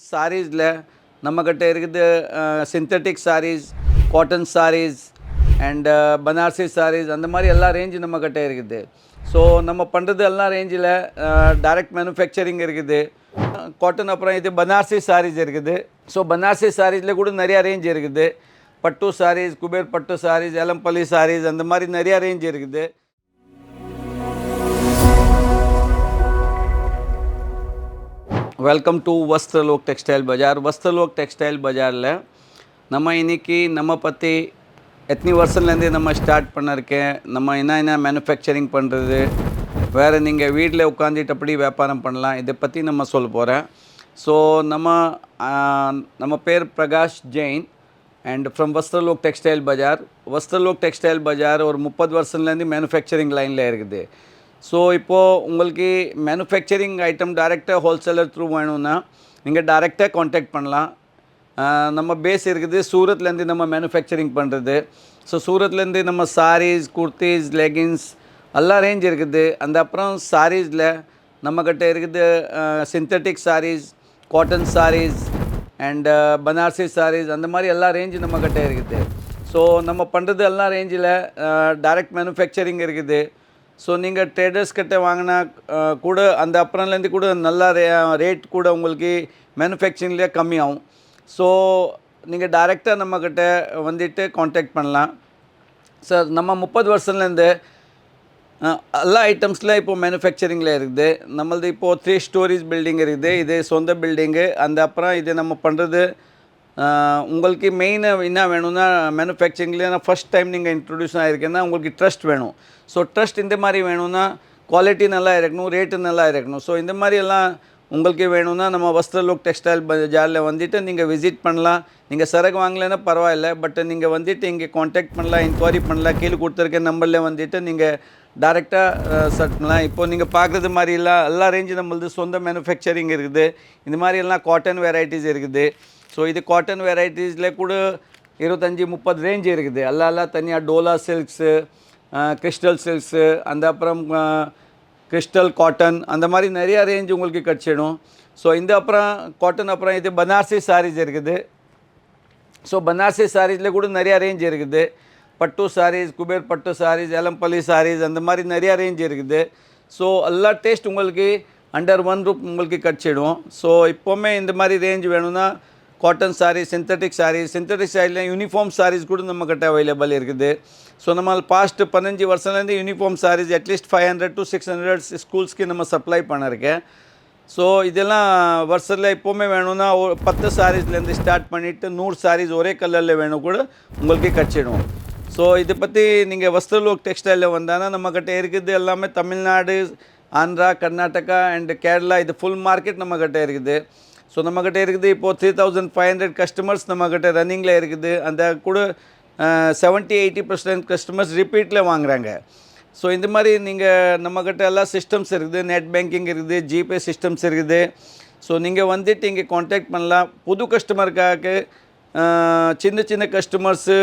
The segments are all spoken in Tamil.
சாரீஸில் நம்மக்கிட்ட இருக்குது synthetic saris, cotton saris and Banarasi saris அந்த மாதிரி எல்லா ரேஞ்சு நம்மக்கிட்ட இருக்குது. ஸோ நம்ம பண்ணுறது எல்லா ரேஞ்சில் டைரக்ட் மேனுஃபேக்சரிங் இருக்குது. காட்டன் அப்புறம் இது பனாரசி சாரீஸ் இருக்குது. ஸோ பனாரசி சாரீஸில் கூட நிறையா ரேஞ்ச் இருக்குது. பட்டு சாரீஸ், குபேர் பட்டு சாரீஸ், எலம்பள்ளி சாரீஸ் அந்த மாதிரி நிறையா ரேஞ்ச் இருக்குது. Welcome to Vastralok Textile Bazaar. Vastralok Textile பஜாரில் நம்ம இன்றைக்கி நம்ம பற்றி எத்தனை வருஷத்துலேருந்து நம்ம ஸ்டார்ட் பண்ணிருக்கேன், நம்ம என்ன மேனுஃபேக்சரிங் பண்ணுறது, வேறு நீங்கள் வீட்டில் உட்காந்துட்டு அப்படி வியாபாரம் பண்ணலாம், இதை பற்றி நம்ம சொல்ல போகிறேன். ஸோ நம்ம பேர் Prakash Jain and from Vastralok Textile Bazaar. Vastralok Textile Bazaar ஒரு 30 வருஷத்துலேருந்து மேனுஃபேக்சரிங் லைனில் இருக்குது. ஸோ இப்போது உங்களுக்கு மேனுஃபேக்சரிங் ஐட்டம் டைரெக்டாக ஹோல்சேலர் த்ரூ வேணும்னா நீங்கள் டைரெக்டாக காண்டாக்ட் பண்ணலாம். நம்ம பேஸ் இருக்குது சூரத்லேருந்து நம்ம மேனுஃபேக்சரிங் பண்ணுறது. ஸோ சூரத்லேருந்து நம்ம சாரீஸ், குர்த்திஸ், லெகின்ஸ் எல்லா ரேஞ்ச் இருக்குது. அந்த அப்புறம் சாரீஸில் நம்மக்கிட்ட இருக்குது synthetic saris, cotton saris and Banarasi saris அந்த மாதிரி எல்லா ரேஞ்சு நம்மக்கிட்ட இருக்குது. ஸோ நம்ம பண்ணுறது எல்லா ரேஞ்சில் டைரக்ட் மேனுஃபேக்சரிங் இருக்குது. ஸோ நீங்கள் ட்ரேடர்ஸ் கிட்ட வாங்கினா கூட அந்த அப்புறம்லேருந்து கூட நல்லா ரேட் கூட உங்களுக்கு மேனுஃபேக்சரிங்லேயே கம்மியாகும். ஸோ நீங்கள் டைரெக்டாக நம்மக்கிட்ட வந்துட்டு காண்டாக்ட் பண்ணலாம். சார் நம்ம 30 வருஷத்துலேருந்து எல்லா ஐட்டம்ஸில் இப்போது மேனுஃபேக்சரிங்கில் இருக்குது. நம்மளது இப்போது 3 ஸ்டோரிஸ் பில்டிங் இருக்குது. இது சொந்த பில்டிங்கு. அந்த அப்புறம் இது நம்ம பண்ணுறது உங்களுக்கு மெயின் என்ன வேணும்னா மேனுஃபேக்சரிங்லேயே ஃபஸ்ட் டைம் நீங்கள் இன்ட்ரடியூஸ் ஆகிருக்கேன்னா உங்களுக்கு ட்ரஸ்ட் வேணும். ஸோ ட்ரஸ்ட் இந்த மாதிரி வேணும்னா குவாலிட்டி நல்லா இருக்கணும், ரேட்டு நல்லா இருக்கணும். ஸோ இந்த மாதிரி எல்லாம் உங்களுக்கு வேணும்னா நம்ம வஸ்திரலோக் டெக்ஸ்டைல் பஜாரில் வந்துட்டு நீங்கள் விசிட் பண்ணலாம். நீங்கள் சரக்கு வாங்கலைன்னா பரவாயில்ல, பட் நீங்கள் வந்துட்டு இங்கே காண்டாக்ட் பண்ணலாம், என்கொயரி பண்ணலாம். கீழே கொடுத்துருக்க நம்பரில் வந்துட்டு நீங்கள் டைரெக்டாக சர்ச் பண்ணலாம். இப்போது நீங்கள் பார்க்குறது மாதிரிலாம் எல்லா ரேஞ்சு நம்மளது சொந்த மேனுஃபேக்சரிங் இருக்குது. இந்த மாதிரியெல்லாம் காட்டன் வெரைட்டிஸ் இருக்குது. ஸோ இது காட்டன் வெரைட்டிஸில் கூட 25-30 ரேஞ்ச் இருக்குது. எல்லாம் தனியாக டோலா சில்க்ஸு, கிறிஸ்டல் சில்க்ஸு, அந்த அப்புறம் கிறிஸ்டல் காட்டன் அந்த மாதிரி நிறையா ரேஞ்ச் உங்களுக்கு கிடச்சிடும். ஸோ இந்த அப்புறம் காட்டன் அப்புறம் இது பனாரசி சாரீஸ் இருக்குது. ஸோ பனாரசி சாரீஸில் கூட நிறையா ரேஞ்ச் இருக்குது. பட்டு சாரீஸ், குபேர் பட்டு சாரீஸ், எலம்பள்ளி சாரீஸ் அந்த மாதிரி நிறையா ரேஞ்ச் இருக்குது. ஸோ எல்லா டேஸ்ட் உங்களுக்கு அண்டர் ஒன் ரூப் உங்களுக்கு கிடச்சிடும். ஸோ இப்போவுமே இந்த மாதிரி ரேஞ்ச் வேணும்னா காட்டன் சாரீஸ், சிந்தட்டிக் சாரீஸில் யூனிஃபார்ம் சாரீஸ் கூட நம்மக்கிட்ட அவைலபிள் இருக்குது. ஸோ நம்ம பாஸ்ட் 15 வருஷத்துலேருந்து யூனிஃபார்ம் சாரீஸ் அட்லீஸ்ட் 500 to 600 ஸ்கூல்ஸ்க்கு நம்ம சப்ளை பண்ணிருக்கேன். ஸோ இதெல்லாம் வருஷத்தில் எப்போவுமே வேணும்னா 10 சாரீஸ்லேருந்து ஸ்டார்ட் பண்ணிவிட்டு 100 சாரீஸ் ஒரே கலரில் வேணும் கூட உங்களுக்கு கிடச்சிடும். ஸோ இதை பற்றி நீங்கள் வஸ்திரலோக் டெக்ஸ்டைலில் வந்தாங்கன்னா நம்மக்கிட்ட இருக்குது எல்லாமே தமிழ்நாடு, ஆந்திரா, கர்நாடகா அண்டு கேரளா இது ஃபுல் மார்க்கெட் நம்மக்கிட்ட இருக்குது. ஸோ நம்மக்கிட்ட இருக்குது இப்போது 3500 கஸ்டமர்ஸ் நம்மக்கிட்ட ரன்னிங்கில் இருக்குது. அந்த கூட 70-80% கஸ்டமர்ஸ் ரிப்பீட்டில் வாங்குகிறாங்க. ஸோ இந்த மாதிரி நீங்கள் நம்மக்கிட்ட எல்லா சிஸ்டம்ஸ் இருக்குது. நெட் பேங்கிங் இருக்குது, ஜிபே சிஸ்டம்ஸ் இருக்குது. ஸோ நீங்கள் வந்துட்டு இங்கே காண்டாக்ட் பண்ணலாம். புது கஸ்டமருக்காக சின்ன கஸ்டமர்ஸு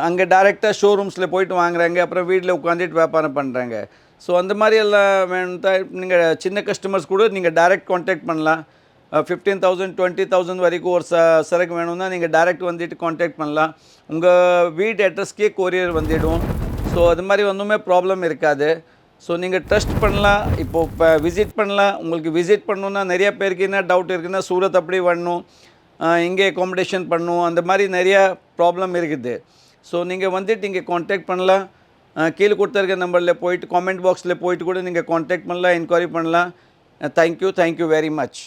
அங்கே டைரெக்டாக ஷோரூம்ஸில் போயிட்டு வாங்குறாங்க, அப்புறம் வீட்டில் உட்காந்துட்டு வியாபாரம் பண்ணுறாங்க. ஸோ அந்த மாதிரி எல்லாம் வேணும் தான். நீங்கள் சின்ன கஸ்டமர்ஸ் கூட நீங்கள் டைரெக்ட் காண்டாக்ட் பண்ணலாம். 15,000 20,000 வரைக்கும் ஒரு சரக்கு வேணும்னா நீங்கள் டைரெக்ட் வந்துட்டு காண்டாக்ட் பண்ணலாம். உங்கள் வீட்டு அட்ரஸ்க்கே கொரியர் வந்துடும். ஸோ அது மாதிரி ஒன்றுமே ப்ராப்ளம் இருக்காது. ஸோ நீங்கள் ட்ரஸ்ட் பண்ணலாம். இப்போது இப்போ விசிட் பண்ணலாம். உங்களுக்கு விசிட் பண்ணணுன்னா நிறையா பேருக்கு என்ன டவுட் இருக்குன்னா சூரத் அப்படி வரணும், இங்கே அக்காமடேஷன் பண்ணணும், அந்த மாதிரி நிறையா ப்ராப்ளம் இருக்குது. ஸோ நீங்கள் வந்துட்டு இங்கே காண்டாக்ட் பண்ணலாம். கீழே கொடுத்துருக்க நம்பரில் போயிட்டு காமெண்ட் பாக்ஸில் போயிட்டு கூட நீங்கள் காண்டாக்ட் பண்ணலாம், என்கொயரி பண்ணலாம். Thank you very much.